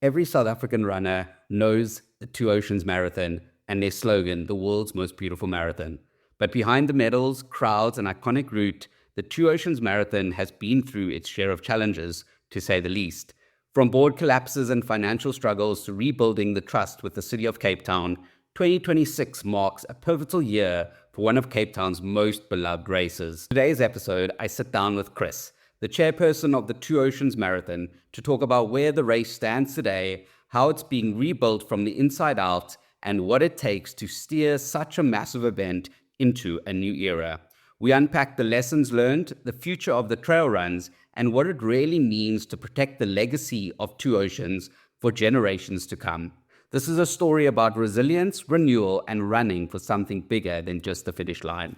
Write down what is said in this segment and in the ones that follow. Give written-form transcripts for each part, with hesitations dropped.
Every South African runner knows the Two Oceans Marathon and their slogan, the world's most beautiful marathon. But behind the medals, crowds, and iconic route, the Two Oceans Marathon has been through its share of challenges, to say the least. From board collapses and financial struggles to rebuilding the trust with the city of Cape Town, 2026 marks a pivotal year for one of Cape Town's most beloved races. Today's episode, I sit down with Chris, the chairperson of the Two Oceans Marathon, to talk about where the race stands today, how it's being rebuilt from the inside out, and what it takes to steer such a massive event into a new era. We unpack the lessons learned, the future of the trail runs, and what it really means to protect the legacy of Two Oceans for generations to come. This is a story about resilience, renewal, and running for something bigger than just the finish line.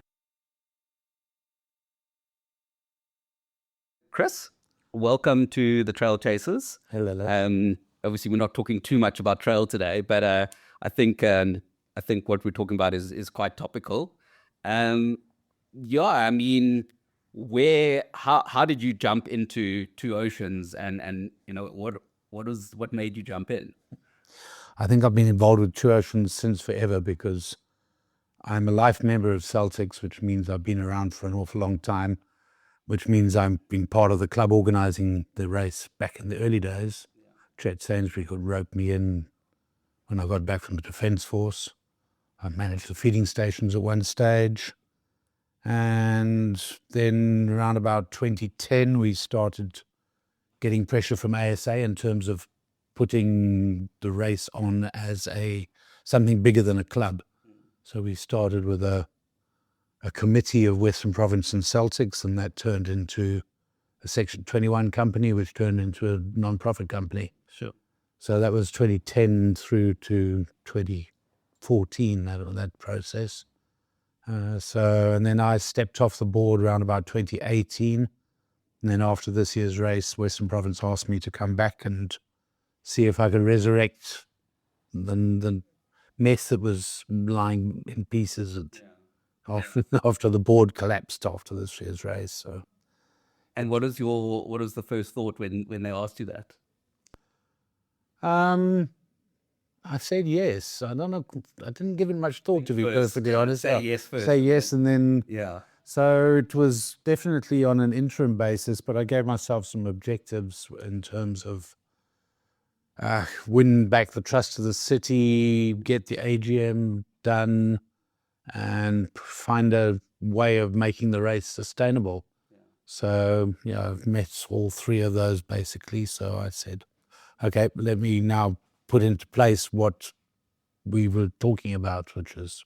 Chris, welcome to the Trail Chasers. Hello. Obviously, we're not talking too much about trail today, but I think what we're talking about is quite topical. How did you jump into Two Oceans, and what made you jump in? I think I've been involved with Two Oceans since forever because I'm a life member of Celtics, which means I've been around for an awful long time, which means I've been part of the club organising the race back in the early days. Chet Sainsbury could rope me in when I got back from the Defence Force. I managed the feeding stations at one stage. And then around about 2010, we started getting pressure from ASA in terms of putting the race on as something bigger than a club. So we started with a committee of Western Province and Celtics, and that turned into a Section 21 company, which turned into a non-profit company. Sure. So that was 2010 through to 2014, that process. And then I stepped off the board around about 2018. And then after this year's race, Western Province asked me to come back and see if I could resurrect the mess that was lying in pieces after the board collapsed after this year's race. So. And what was the first thought when they asked you that? I said yes. I don't know. I didn't give it much thought, to be perfectly honest. Say yes first. Say yes, and then Yeah. So it was definitely on an interim basis, but I gave myself some objectives in terms of win back the trust of the city, get the AGM done, and find a way of making the race sustainable. Yeah. So, I've met all three of those basically. So I said, okay, let me now put into place what we were talking about, which is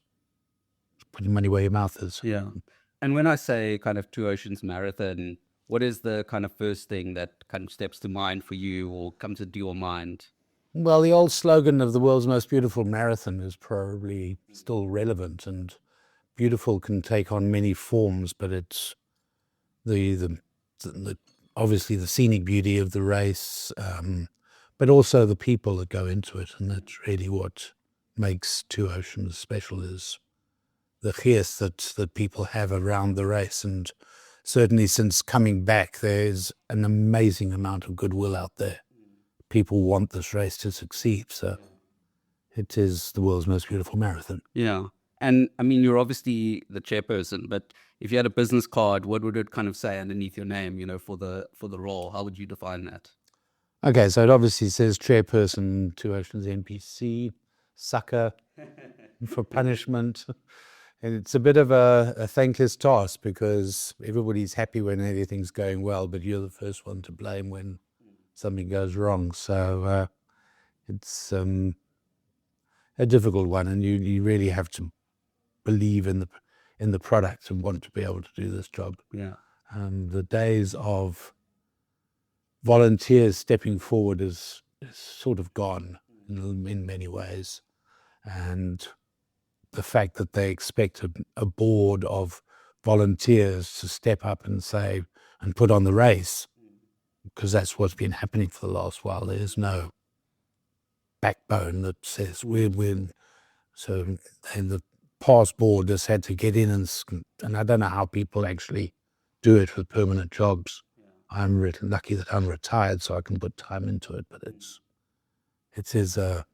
putting money where your mouth is. Yeah. And when I say kind of Two Oceans Marathon, what is the kind of first thing that kind of steps to mind for you or comes into your mind? Well, the old slogan of the world's most beautiful marathon is probably still relevant, and beautiful can take on many forms, but it's the obviously the scenic beauty of the race, but also the people that go into it, and that's really what makes Two Oceans special, is the geest that people have around the race. And certainly since coming back, there's an amazing amount of goodwill out there. People want this race to succeed, so it is the world's most beautiful marathon. Yeah. And I mean, you're obviously the chairperson, but if you had a business card, what would it kind of say underneath your name, for the role? How would you define that? Okay, so it obviously says chairperson, Two Oceans NPC, sucker for punishment. And it's a bit of a thankless task because everybody's happy when everything's going well, but you're the first one to blame when something goes wrong. So it's a difficult one, and you really have to believe in the product and want to be able to do this job. Yeah. The days of volunteers stepping forward is sort of gone in many ways, and the fact that they expect a board of volunteers to step up and say and put on the race, because that's what's been happening for the last while. There's no backbone that says we're so, and the past board just had to get in and I don't know how people actually do it with permanent jobs. I'm really lucky that I'm retired, so I can put time into it, but it is a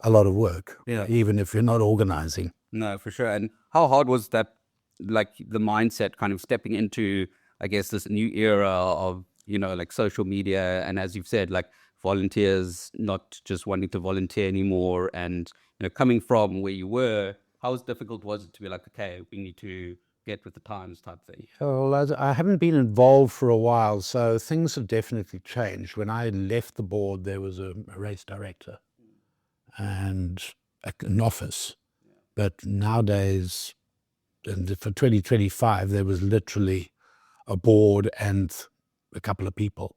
lot of work, Yeah. even if you're not organizing. No, for sure. And how hard was that, like the mindset kind of stepping into, I guess, this new era of, like social media, and as you've said, like volunteers not just wanting to volunteer anymore, and, coming from where you were, how difficult was it to be like, okay, we need to get with the times type thing? Well, I haven't been involved for a while, so things have definitely changed. When I left the board, there was a race director and an office. But nowadays, and for 2025, there was literally a board and a couple of people.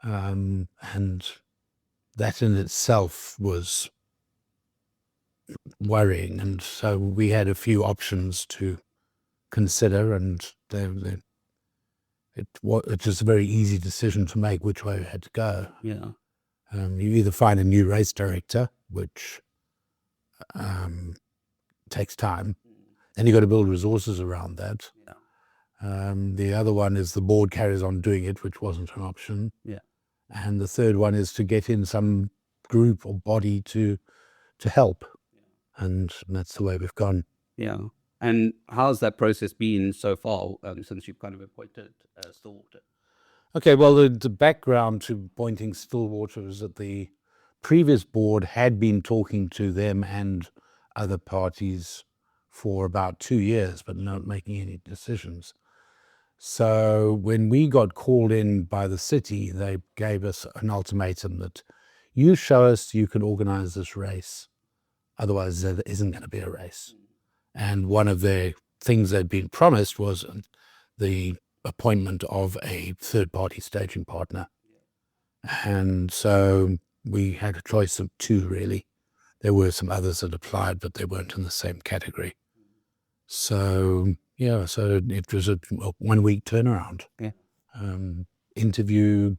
And that in itself was worrying. And so we had a few options to consider, and it was a very easy decision to make which way we had to go. Yeah. You either find a new race director, which takes time, and you've got to build resources around that. Yeah. The other one is the board carries on doing it, which wasn't an option. Yeah. And the third one is to get in some group or body to help. And that's the way we've gone. Yeah. And how's that process been so far, since you've kind of appointed Stillwater? Okay, well, the background to appointing Stillwater is that the previous board had been talking to them and other parties for about 2 years, but not making any decisions. So when we got called in by the city, they gave us an ultimatum that you show us you can organize this race, otherwise there isn't going to be a race. And one of the things they'd been promised was the appointment of a third-party staging partner. And so we had a choice of two, really. There were some others that applied, but they weren't in the same category. So, yeah, so it was a 1 week turnaround. Yeah. Interview,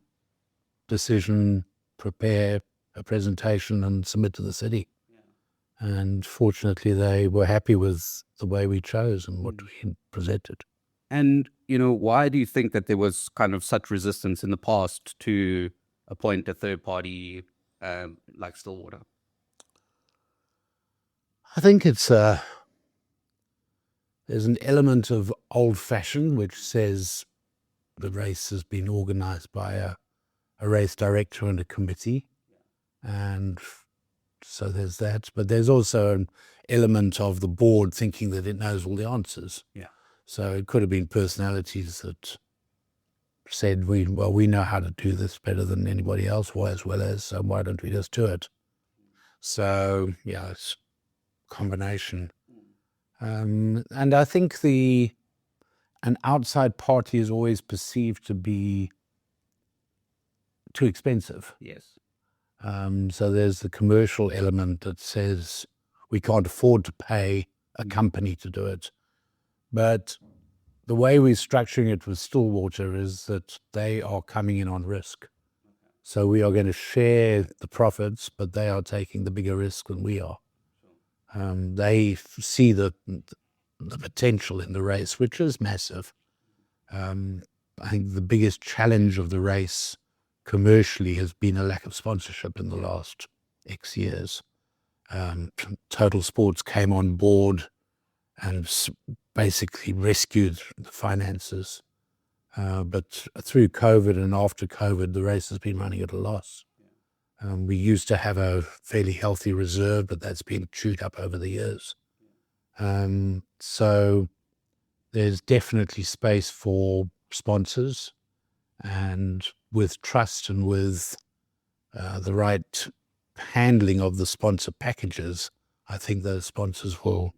decision, prepare a presentation and submit to the city. And fortunately, they were happy with the way we chose and what we presented. And, why do you think that there was kind of such resistance in the past to appoint a third party like Stillwater? I think there's an element of old-fashioned, which says the race has been organized by a race director and a committee. And so there's that. But there's also an element of the board thinking that it knows all the answers. Yeah. So it could have been personalities that said, we know how to do this better than anybody else, as well as, so why don't we just do it? So, yeah, it's a combination. And I think an outside party is always perceived to be too expensive. Yes. So there's the commercial element that says we can't afford to pay a company to do it. But the way we're structuring it with Stillwater is that they are coming in on risk. So we are going to share the profits, but they are taking the bigger risk than we are. They see the potential in the race, which is massive. I think the biggest challenge of the race commercially has been a lack of sponsorship in the last X years. Total Sports came on board and basically rescued the finances. But through COVID and after COVID, the race has been running at a loss. We used to have a fairly healthy reserve, but that's been chewed up over the years. So there's definitely space for sponsors, and with trust and with the right handling of the sponsor packages, I think those sponsors will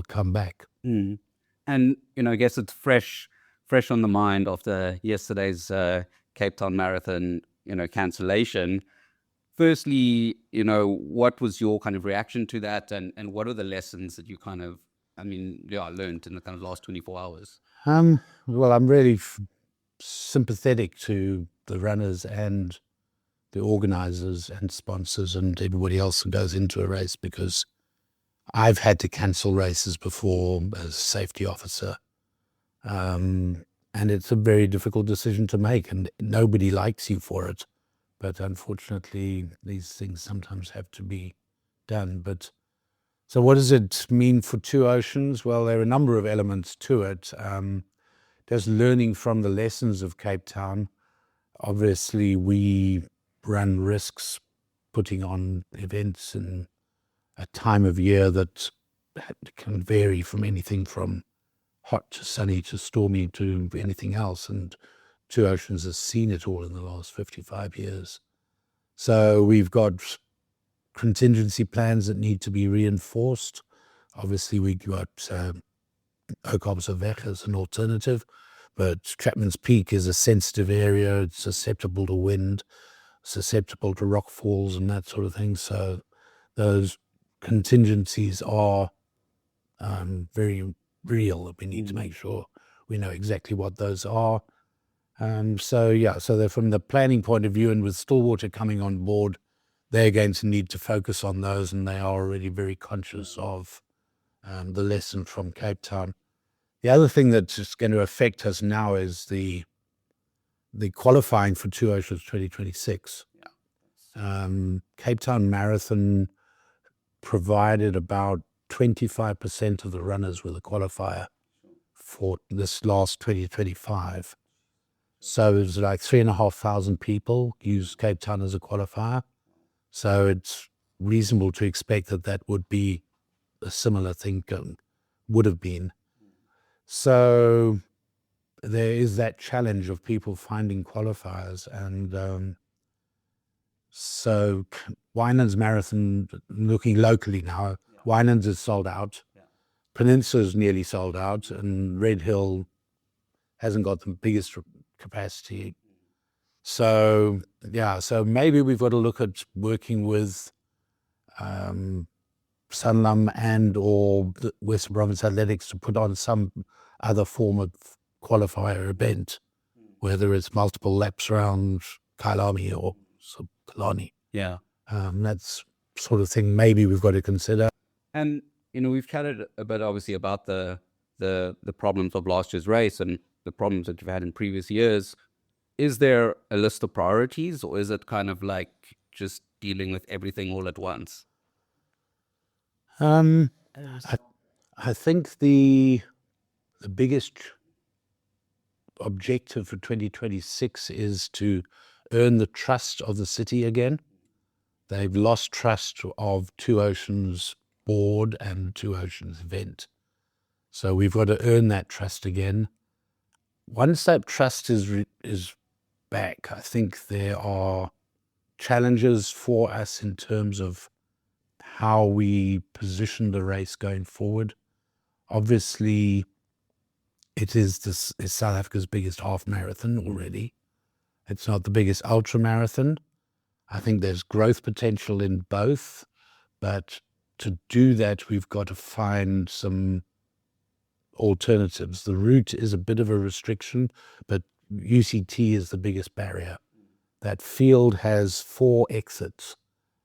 come back. Mm. And, I guess it's fresh on the mind after yesterday's Cape Town Marathon, cancellation. Firstly, what was your kind of reaction to that, and what are the lessons that you kind of, learned in the kind of last 24 hours? Well, I'm really sympathetic to the runners and the organizers and sponsors and everybody else who goes into a race, because I've had to cancel races before as a safety officer. And it's a very difficult decision to make, and nobody likes you for it. but unfortunately these things sometimes have to be done. But so what does it mean for Two Oceans? Well, there are a number of elements to it. Just learning from the lessons of Cape Town. Obviously, we run risks putting on events in a time of year that can vary from anything from hot to sunny to stormy to anything else. And Two Oceans has seen it all in the last 55 years. So we've got contingency plans that need to be reinforced. Obviously, we got Oakopse as an alternative, but Chapman's Peak is a sensitive area. It's susceptible to wind, susceptible to rock falls and that sort of thing. So those contingencies are very real, that we need to make sure we know exactly what those are. So they're from the planning point of view, and with Stillwater coming on board, they're going to need to focus on those, and they are already very conscious of the lesson from Cape Town. The other thing that's going to affect us now is the qualifying for Two Oceans 2026. Cape Town Marathon provided about 25% of the runners with a qualifier for this last 2025. So it was like 3,500 people used Cape Town as a qualifier. So it's reasonable to expect that would be a similar thing, would have been. So there is that challenge of people finding qualifiers. And so Winans Marathon, looking locally now, Winans is sold out. Peninsula is nearly sold out, and Red Hill hasn't got the biggest capacity. So maybe we've got to look at working with Sanlam and or the Western Province Athletics to put on some other form of qualifier event, whether it's multiple laps around Kailami or Kalani. Yeah. That's sort of thing maybe we've got to consider. And, we've chatted a bit, obviously, about the problems of last year's race and the problems that you've had in previous years. Is there a list of priorities, or is it kind of like just dealing with everything all at once? I think the biggest objective for 2026 is to earn the trust of the city again. They've lost trust of Two Oceans board and Two Oceans event. So we've got to earn that trust again. Once that trust is back, I think there are challenges for us in terms of how we position the race going forward. Obviously, it's South Africa's biggest half marathon already. It's not the biggest ultra marathon. I think there's growth potential in both, but to do that, we've got to find some alternatives. The route is a bit of a restriction, but UCT is the biggest barrier. That field has 4 exits,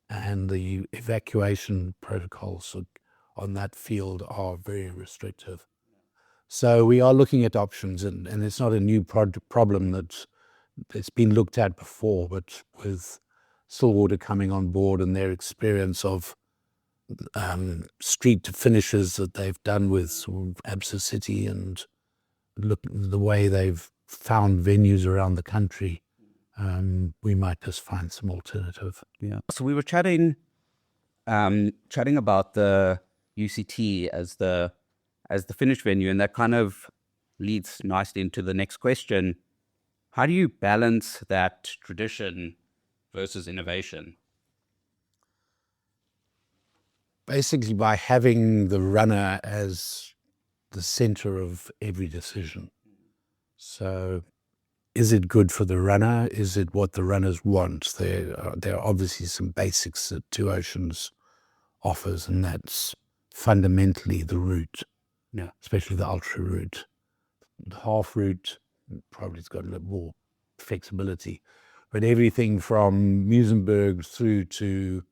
and the evacuation protocols on that field are very restrictive. So we are looking at options, and it's not a new problem it's been looked at before, but with Stillwater coming on board and their experience of street to finishes that they've done with Absa City, and look the way they've found venues around the country, we might just find some alternative. Yeah. So we were chatting about the UCT as the finish venue, and that kind of leads nicely into the next question. How do you balance that tradition versus innovation? Basically by having the runner as the center of every decision. So is it good for the runner? Is it what the runners want? There are obviously some basics that Two Oceans offers, and that's fundamentally the route, especially the ultra route. The half route probably has got a little more flexibility, but everything from Muizenberg through to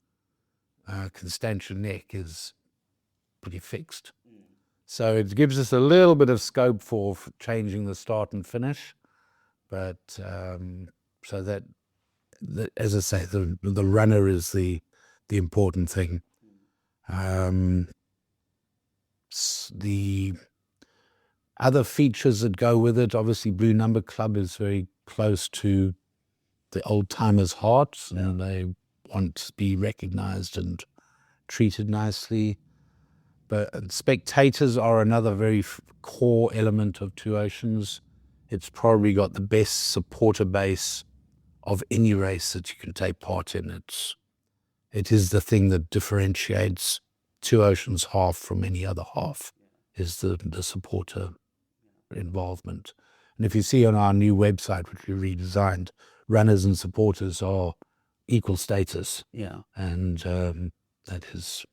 Constantia Neck is pretty fixed. So it gives us a little bit of scope for changing the start and finish, but so that as I say, the runner is the important thing. The other features that go with it, obviously, Blue Number Club is very close to the old timers' hearts, and they want to be recognized and treated nicely. But spectators are another very core element of Two Oceans. It's probably got the best supporter base of any race that you can take part in. It is the thing that differentiates Two Oceans half from any other half, is the supporter involvement. And if you see on our new website, which we redesigned, runners and supporters are equal status. Yeah. And that is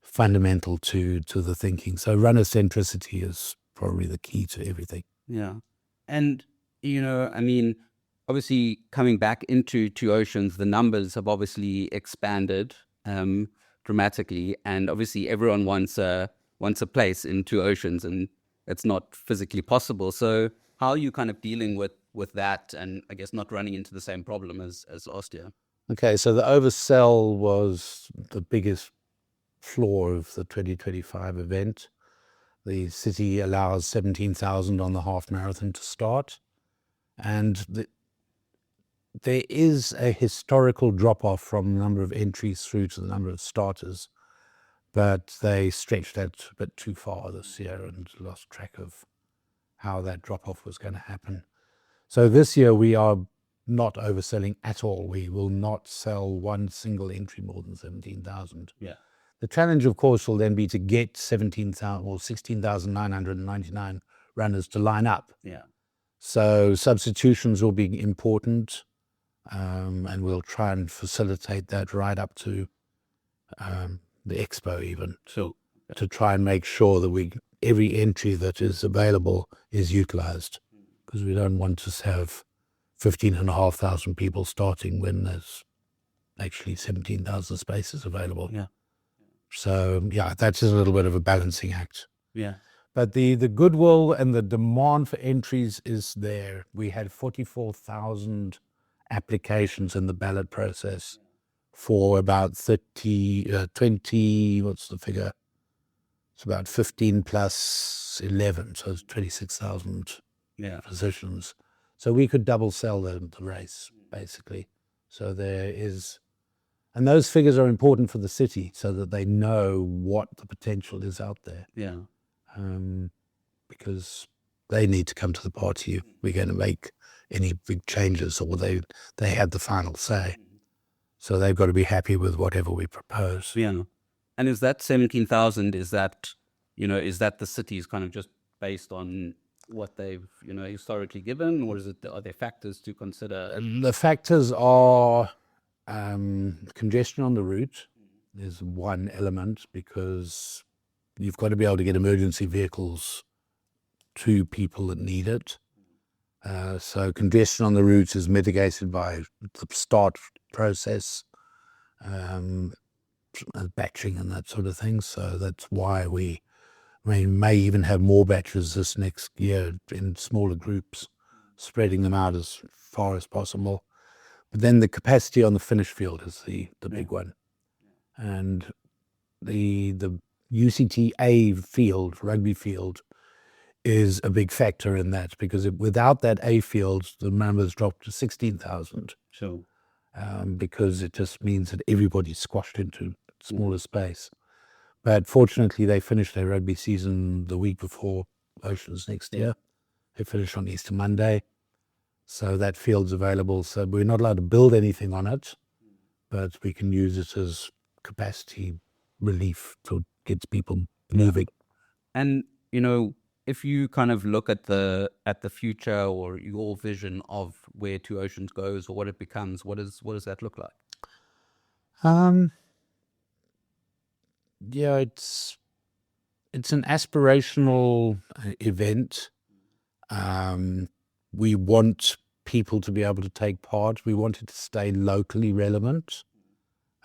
fundamental to the thinking. So runner centricity is probably the key to everything. Yeah. And, I mean, obviously coming back into Two Oceans, the numbers have obviously expanded dramatically. And obviously everyone wants a place in Two Oceans, and it's not physically possible. So how are you kind of dealing with that, and I guess not running into the same problem as last year? Okay, so the oversell was the biggest flaw of the 2025 event. The city allows 17,000 on the half marathon to start, and there is a historical drop-off from the number of entries through to the number of starters, but they stretched that a bit too far this year and lost track of how that drop-off was going to happen. So this year we are not overselling at all. We will not sell one single entry more than 17,000. Yeah. The challenge, of course, will then be to get 17,000 or 16,999 runners to line up. Yeah. So substitutions will be important, and we'll try and facilitate that right up to the expo even. So to try and make sure that every entry that is available is utilized, because we don't want to have 15,500 people starting when there's actually 17,000 spaces available. Yeah. So yeah, that's a little bit of a balancing act. Yeah. But the goodwill and the demand for entries is there. We had 44,000 applications in the ballot process for about 20, what's the figure? It's about 15 plus 11, so it's 26,000 positions. So we could double sell the race, basically. So there is, and those figures are important for the city so that they know what the potential is out there. Yeah. Because they need to come to the party if we're going to make any big changes, or they had the final say. So they've got to be happy with whatever we propose. Yeah. And is that 17,000, is that the city's kind of just based on what they've, historically given, or are there factors to consider? The factors are congestion on the route is one element, because you've got to be able to get emergency vehicles to people that need it. So congestion on the route is mitigated by the start process, batching and that sort of thing. So that's why we may even have more batches this next year in smaller groups, spreading them out as far as possible. But then the capacity on the finish field is the big one. And the UCT field, rugby field, is a big factor in that, because without that A field, the numbers drop to 16,000. Sure. Because it just means that everybody's squashed into smaller space. But fortunately, they finished their rugby season the week before Oceans next year. They finish on Easter Monday. So that field's available. So we're not allowed to build anything on it, but we can use it as capacity relief to get people moving. And, if you kind of look at the future, or your vision of where Two Oceans goes or what it becomes, what does that look like? Yeah, it's an aspirational event. We want people to be able to take part. We want it to stay locally relevant.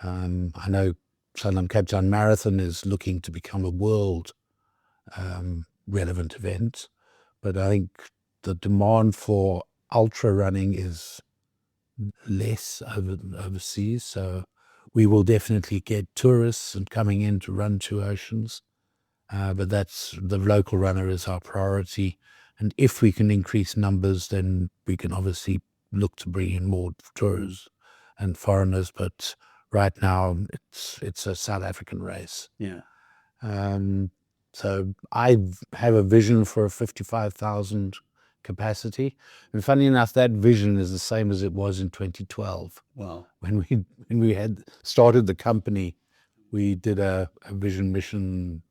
I know Sanlam Cape Town Marathon is looking to become a world relevant event, but I think the demand for ultra running is less overseas. So we will definitely get tourists and coming in to run Two Oceans. But that's the local runner is our priority. And if we can increase numbers, then we can obviously look to bring in more tourists and foreigners. But right now, it's a South African race. Yeah. So I have a vision for a 55,000 capacity. And funny enough, that vision is the same as it was in 2012. Wow. When we had started the company, we did a vision mission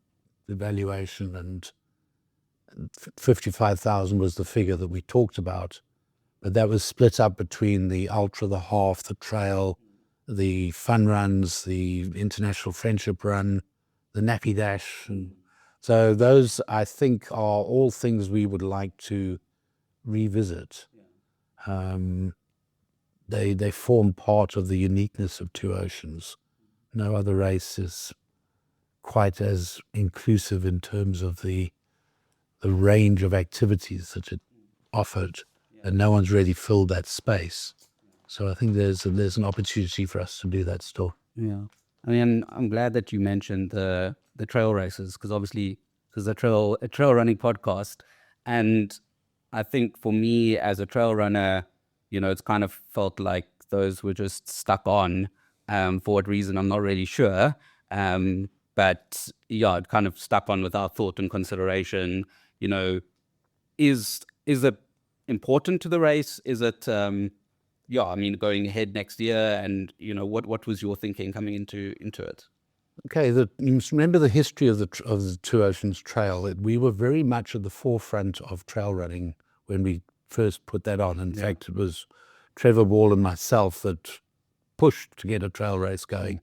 evaluation, and 55,000 was the figure that we talked about. But that was split up between the ultra, the half, the trail, the fun runs, the international friendship run, the nappy dash. And so those, I think, are all things we would like to revisit. They form part of the uniqueness of Two Oceans. No other race is quite as inclusive in terms of the range of activities that it offered, and no one's really filled that space. So I think there's an opportunity for us to do that still. Yeah. I mean, I'm glad that you mentioned the trail races, because obviously, because a trail running podcast, and I think for me as a trail runner, it's kind of felt like those were just stuck on. For what reason, I'm not really sure. But yeah, it kind of stuck on without thought and consideration. Is it important to the race? Is it, I mean, going ahead next year, and what was your thinking coming into it? Okay, you must remember the history of the Two Oceans Trail. We were very much at the forefront of trail running when we first put that on. In fact, it was Trevor Ball and myself that pushed to get a trail race going.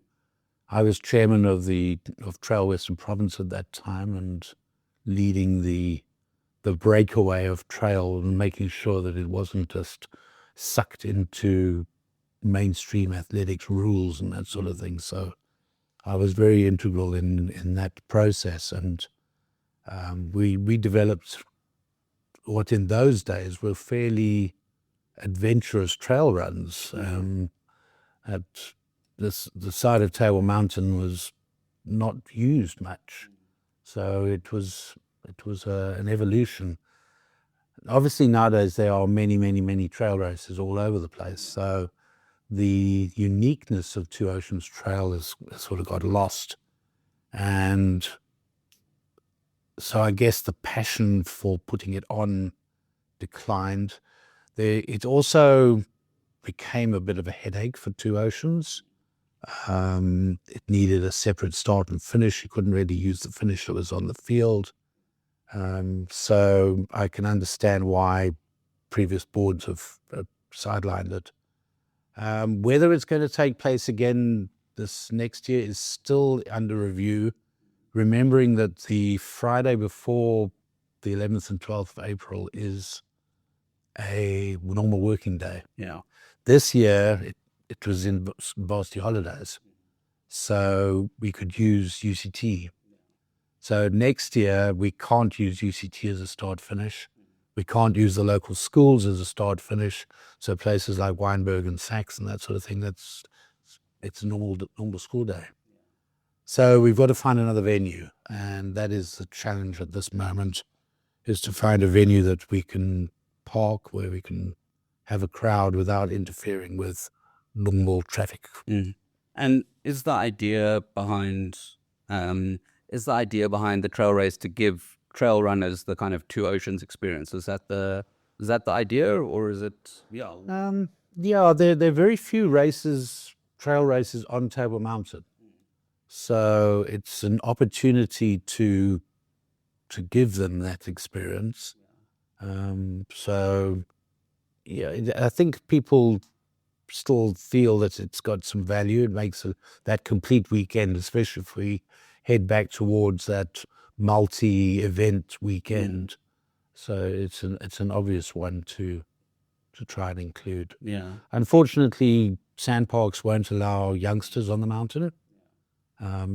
I was chairman of Trail Western Province at that time, and leading the breakaway of trail and making sure that it wasn't just sucked into mainstream athletics rules and that sort of thing. So I was very integral in that process, and we developed what in those days were fairly adventurous trail runs. At the side of Table Mountain was not used much, so it was an evolution. Obviously nowadays there are many trail races all over the place, so the uniqueness of Two Oceans Trail has sort of got lost. And so I guess the passion for putting it on declined. It also became a bit of a headache for Two Oceans. It needed a separate start and finish. You couldn't really use the finish that was on the field. So I can understand why previous boards have sidelined it. Whether it's going to take place again this next year is still under review, remembering that the Friday before the 11th and 12th of April is a normal working day. Yeah. This year, it was in varsity holidays, so we could use UCT. So next year, we can't use UCT as a start-finish. We can't use the local schools as a start-finish. So places like Wynberg and Sachs and that sort of thing, it's a normal school day. So we've got to find another venue, and that is the challenge at this moment, is to find a venue that we can park, where we can have a crowd without interfering with normal traffic. And is the idea behind the trail race to give trail runners the kind of Two Oceans experience? Is that the idea, or is it? There are very few trail races on Table Mountain, so it's an opportunity to give them that experience. So I think people still feel that it's got some value. It makes that complete weekend, especially if we head back towards that multi-event weekend. So it's an obvious one to try and include. Yeah. Unfortunately, sandparks won't allow youngsters on the mountain,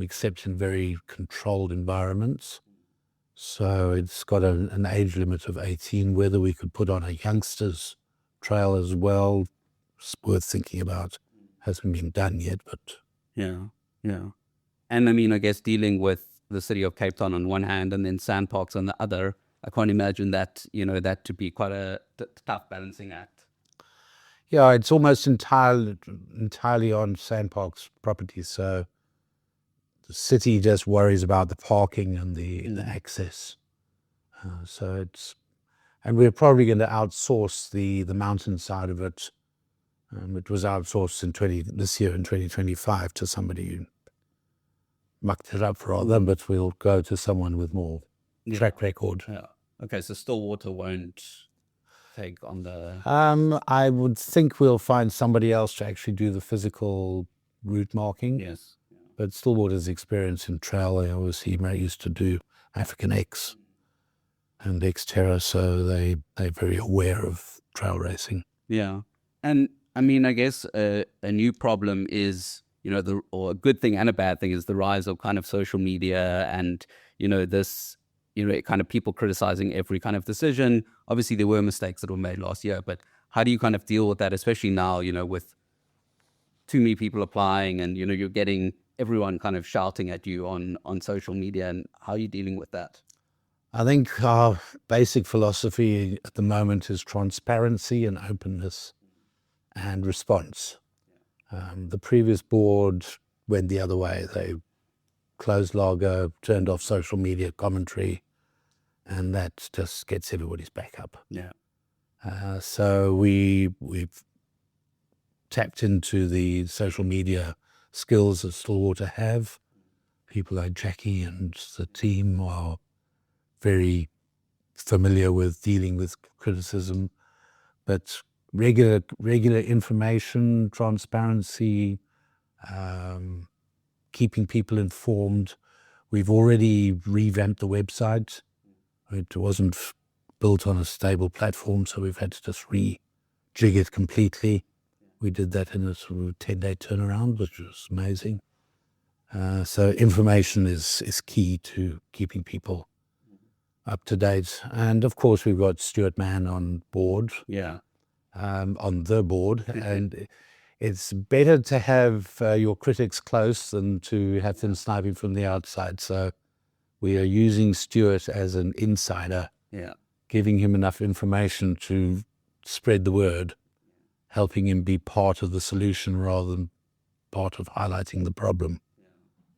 except in very controlled environments. So it's got an age limit of 18. Whether we could put on a youngsters trail as well, worth thinking about. Hasn't been done yet, but Yeah, yeah. And I mean, I guess dealing with the city of Cape Town on one hand and then Sandparks on the other, I can't imagine that, that to be quite a tough balancing act. yeah, it's almost entirely on Sandparks property. So the city just worries about the parking and the access. And we're probably going to outsource the mountain side of it. It was outsourced this year in 2025 to somebody who mucked it up rather, but we'll go to someone with more track record. Yeah. Okay, so Stillwater won't take on the... I would think we'll find somebody else to actually do the physical route marking. Yes. But Stillwater's experience in trail, they obviously used to do African X and Xterra, so they're very aware of trail racing. Yeah. And I mean, I guess a new problem is, or a good thing and a bad thing is the rise of kind of social media and, this, kind of people criticizing every kind of decision. Obviously, there were mistakes that were made last year, but how do you kind of deal with that, especially now, with too many people applying and, you're getting everyone kind of shouting at you on social media, and how are you dealing with that? I think our basic philosophy at the moment is transparency and openness and response. The previous board went the other way. They closed Largo, turned off social media commentary, and that just gets everybody's back up. Yeah. So we've tapped into the social media skills that Stillwater have. People like Jackie and the team are very familiar with dealing with criticism, but regular information, transparency, keeping people informed. We've already revamped the website. It wasn't built on a stable platform, so we've had to just rejig it completely. We did that in a sort of 10-day turnaround, which was amazing. So information is key to keeping people up to date. And of course, we've got Stuart Mann on board. Yeah. On the board. And it's better to have your critics close than to have them sniping from the outside. So we are using Stuart as an insider, giving him enough information to spread the word, helping him be part of the solution rather than part of highlighting the problem.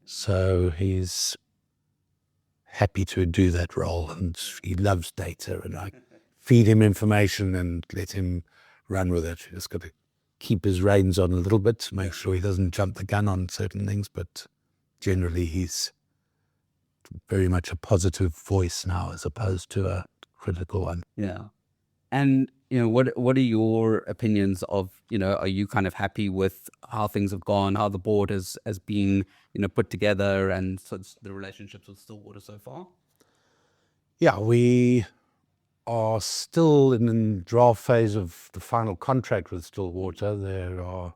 So he's happy to do that role, and he loves data, and I feed him information and let him run with it. He's got to keep his reins on a little bit to make sure he doesn't jump the gun on certain things, but generally he's very much a positive voice now as opposed to a critical one. Yeah. And, what are your opinions of, are you kind of happy with how things have gone, how the board has been, put together, and so the relationships with Stillwater so far? Yeah, we are still in the draft phase of the final contract with Stillwater. There are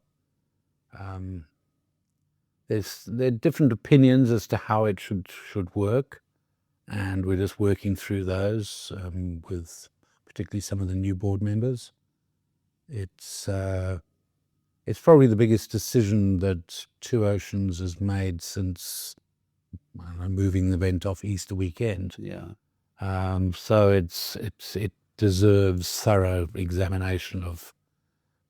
different opinions as to how it should work, and we're just working through those with particularly some of the new board members. It's probably the biggest decision that Two Oceans has made since moving the event off Easter weekend. Yeah. So it deserves thorough examination of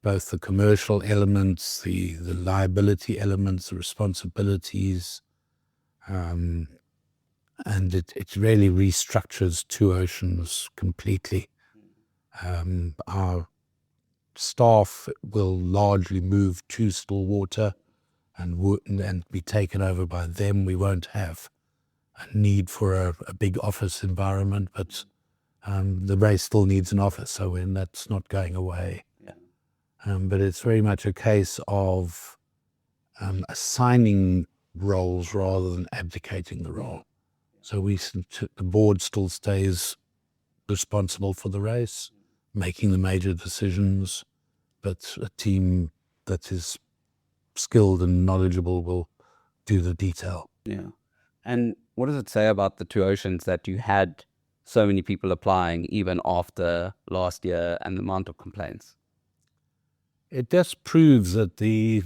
both the commercial elements, the liability elements, the responsibilities, and it really restructures Two Oceans completely. Our staff will largely move to Stillwater and be taken over by them. We won't have a need for a big office environment, but the race still needs an office, so that's not going away. Yeah. But it's very much a case of assigning roles rather than abdicating the role. So the board still stays responsible for the race, making the major decisions, but a team that is skilled and knowledgeable will do the detail. Yeah. And what does it say about the Two Oceans that you had so many people applying even after last year and the amount of complaints? It just proves that the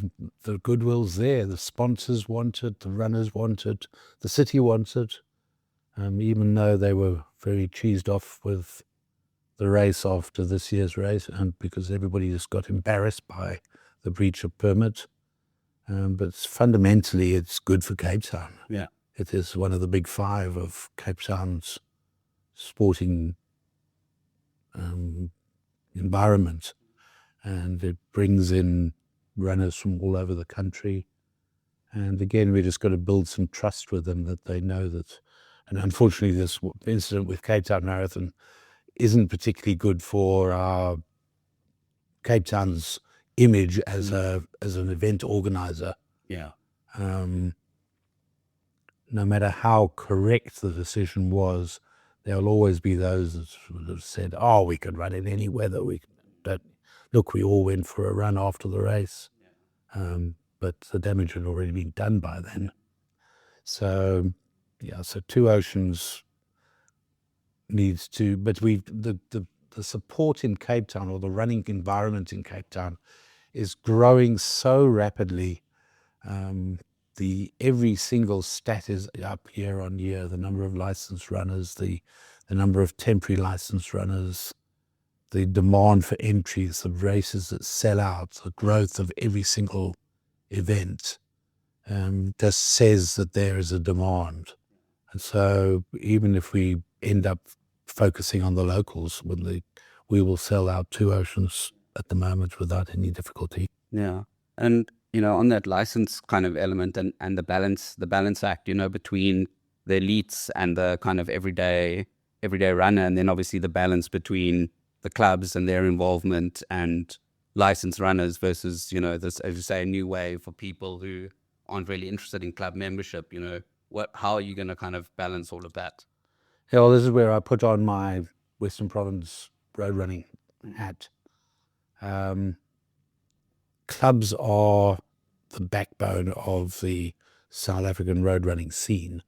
goodwill's there. The sponsors want it, the runners want it, the city wants it. Even though they were very cheesed off with the race after this year's race, and because everybody just got embarrassed by the breach of permit. But fundamentally, it's good for Cape Town. Yeah. It is one of the big five of Cape Town's sporting environment. And it brings in runners from all over the country. And again, we just got to build some trust with them that they know that. And unfortunately, this incident with Cape Town Marathon isn't particularly good for our Cape Town's image as an event organizer. Yeah. No matter how correct the decision was, there will always be those that have said, "Oh, we could run in any weather. But look, we all went for a run after the race." But the damage had already been done by then. So, yeah, so Two Oceans needs to, but the support in Cape Town, or the running environment in Cape Town, is growing so rapidly. Every single stat is up year on year. The number of licensed runners, the number of temporary licensed runners, the demand for entries, the races that sell out, the growth of every single event, just says that there is a demand. And so even if we end up focusing on the locals, we will sell out Two Oceans at the moment without any difficulty. Yeah. And, on that license kind of element and the balance act, between the elites and the kind of everyday runner, and then obviously the balance between the clubs and their involvement and licensed runners versus, this, as you say, a new way for people who aren't really interested in club membership. How are you going to kind of balance all of that? Yeah, well, this is where I put on my Western Province road running hat. Clubs are the backbone of the South African road running scene.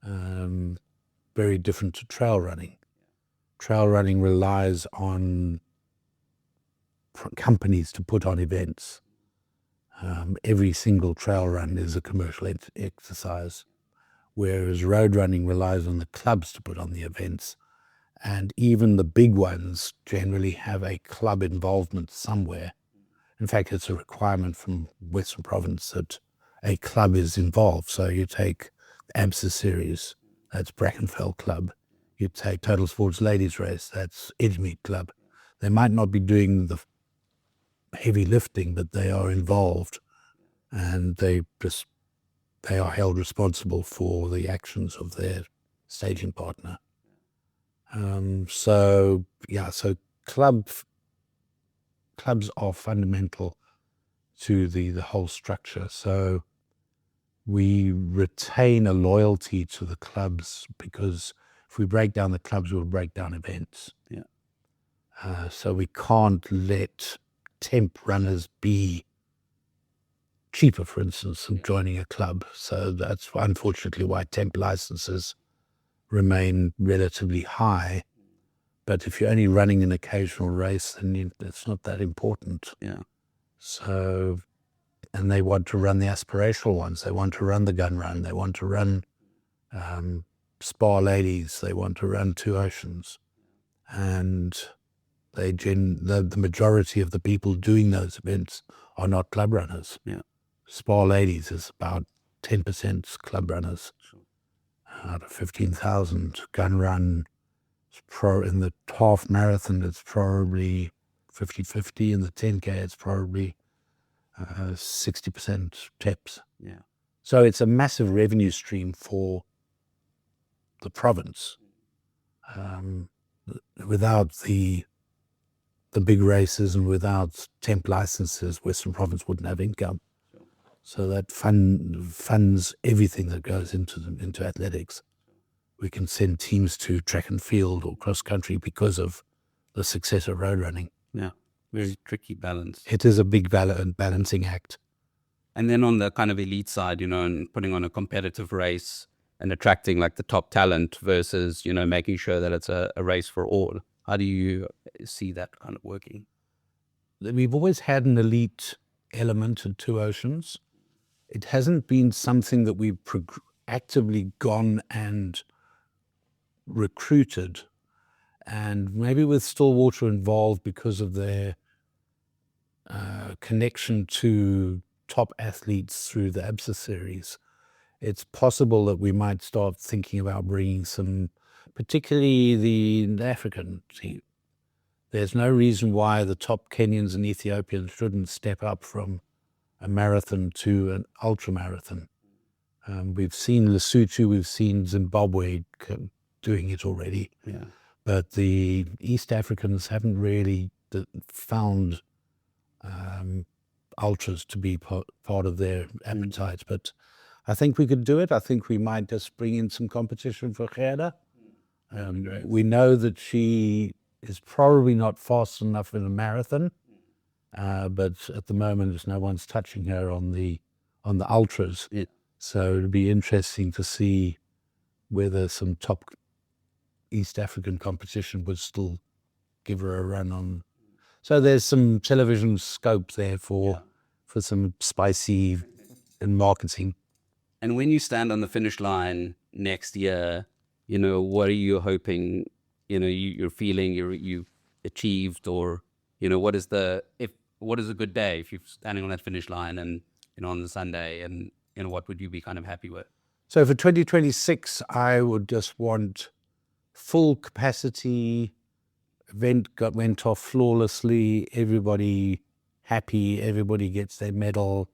Very different to trail running. Trail running relies on companies to put on events. Every single trail run is a commercial exercise, whereas road running relies on the clubs to put on the events. And even the big ones generally have a club involvement somewhere. In fact, it's a requirement from Western Province that a club is involved. So you take AMSA Series, that's Brackenfell Club. You take Total Sports Ladies Race, that's Edgemead Club. They might not be doing the heavy lifting, but they are involved, and they are held responsible for the actions of their staging partner. So clubs are fundamental to the whole structure. So we retain a loyalty to the clubs, because if we break down the clubs, we'll break down events. Yeah. So we can't let temp runners be cheaper, for instance, than joining a club. So that's unfortunately why temp licenses remain relatively high. But if you're only running an occasional race, then it's not that important. Yeah. So, and they want to run the aspirational ones. They want to run the gun run. They want to run Spa Ladies. They want to run Two Oceans. And the majority of the people doing those events are not club runners. Yeah. Spa Ladies is about 10% club runners. Sure. Out of 15,000. Gun run, in the half marathon, it's probably 50-50. In the 10K, it's probably 60% tips. Yeah. So it's a massive revenue stream for the province. Without the big races and without temp licenses, Western Province wouldn't have income. Sure. So that funds everything that goes into athletics. We can send teams to track and field or cross country because of the success of road running. Yeah, very tricky balance. It is a big balancing act. And then on the kind of elite side, and putting on a competitive race and attracting like the top talent versus, making sure that it's a race for all. How do you see that kind of working? we've always had an elite element in Two Oceans. It hasn't been something that we've actively gone and recruited. And maybe with Stillwater involved because of their connection to top athletes through the ABSA series, it's possible that we might start thinking about bringing some, particularly the African team. There's no reason why the top Kenyans and Ethiopians shouldn't step up from a marathon to an ultra marathon. We've seen Lesotho, we've seen Zimbabwe doing it already. Yeah. But the East Africans haven't really found ultras to be part of their appetite. But I think we could do it. I think we might just bring in some competition for Gerda. We know that she is probably not fast enough in a marathon, but at the moment no one's touching her on the ultras. Yeah. So it'll be interesting to see whether some top East African competition would still give her a run on. So there's some television scope there for some spicy and marketing. And when you stand on the finish line next year, what are you hoping, you're feeling you've achieved, or, what is a good day if you're standing on that finish line and, on the Sunday, and, what would you be kind of happy with? So for 2026, I would just want full capacity, event went off flawlessly, everybody happy, everybody gets their medal,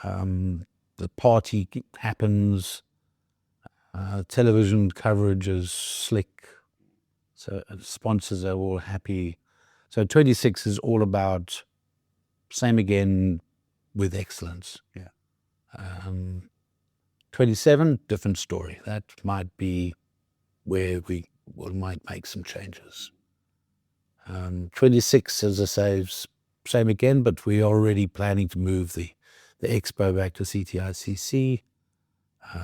the party happens, television coverage is slick, so sponsors are all happy. So 26 is all about same again with excellence. Yeah. 27, different story. That might be where we might make some changes. 26, as I say, same again, but we are already planning to move the expo back to CTICC.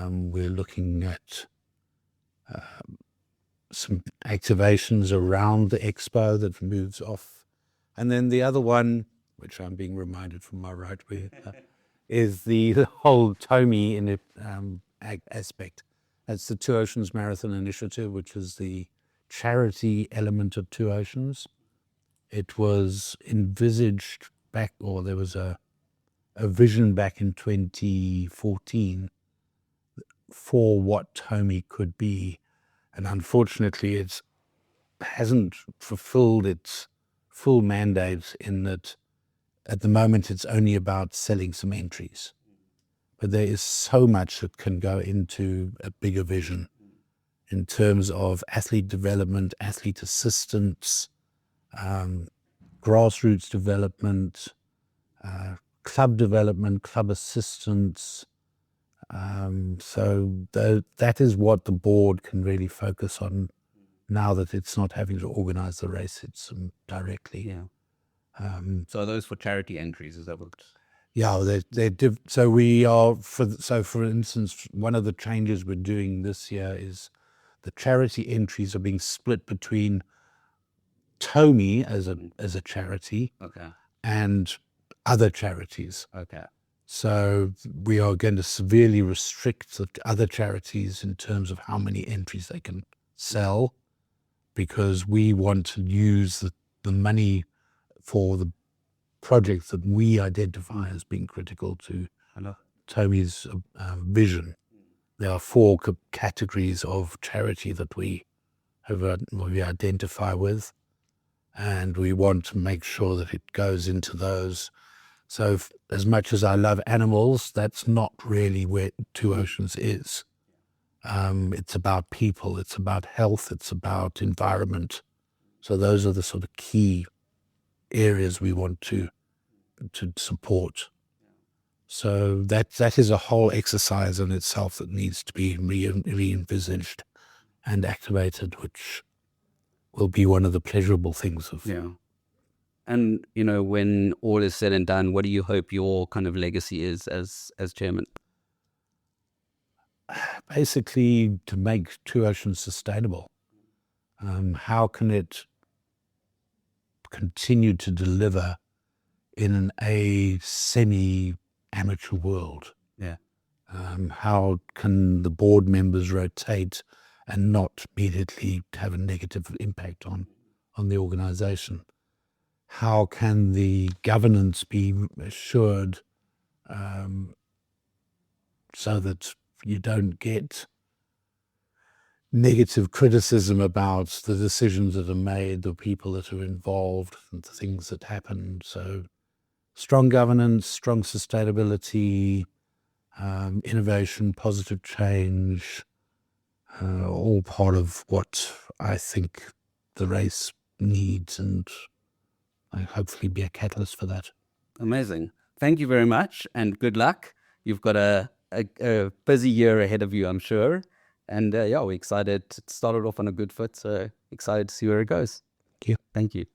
We're looking at some activations around the expo that moves off. And then the other one, which I'm being reminded from my right, is the whole Tomi in aspect. That's the Two Oceans Marathon Initiative, which is the charity element of Two Oceans. It was envisaged back, or there was a vision back in 2014 for what Tomi could be. And unfortunately, it hasn't fulfilled its full mandate in that at the moment it's only about selling some entries. But there is so much that can go into a bigger vision in terms of athlete development, athlete assistance, grassroots development, club development, club assistance. So that is what the board can really focus on now that it's not having to organize the race, it's directly. Yeah. So are those for charity entries? Is that what? Yeah, so we are, for instance, one of the changes we're doing this year is the charity entries are being split between Tomi as a charity, Okay. and other charities. Okay. So we are going to severely restrict the other charities in terms of how many entries they can sell, because we want to use the money for the projects that we identify as being critical to Tomi's vision. There are 4 categories of charity that we identify with, and we want to make sure that it goes into those. So as much as I love animals, that's not really where Two Oceans is. It's about people, it's about health, it's about environment. So those are the sort of key areas we want to support. So that is a whole exercise in itself that needs to be re-envisaged and activated, which will be one of the pleasurable things of. Yeah. And, when all is said and done, what do you hope your kind of legacy is as chairman? Basically, to make Two Oceans sustainable. How can it continue to deliver in a semi-amateur world. Yeah. How can the board members rotate and not immediately have a negative impact on the organization? How can the governance be assured so that you don't get negative criticism about the decisions that are made, the people that are involved, and the things that happen? So strong governance, strong sustainability, innovation, positive change, all part of what I think the race needs, and I hopefully be a catalyst for that. Amazing. Thank you very much, and good luck. You've got a busy year ahead of you, I'm sure. And yeah, we're excited. It started off on a good foot, so excited to see where it goes. Thank you. Thank you.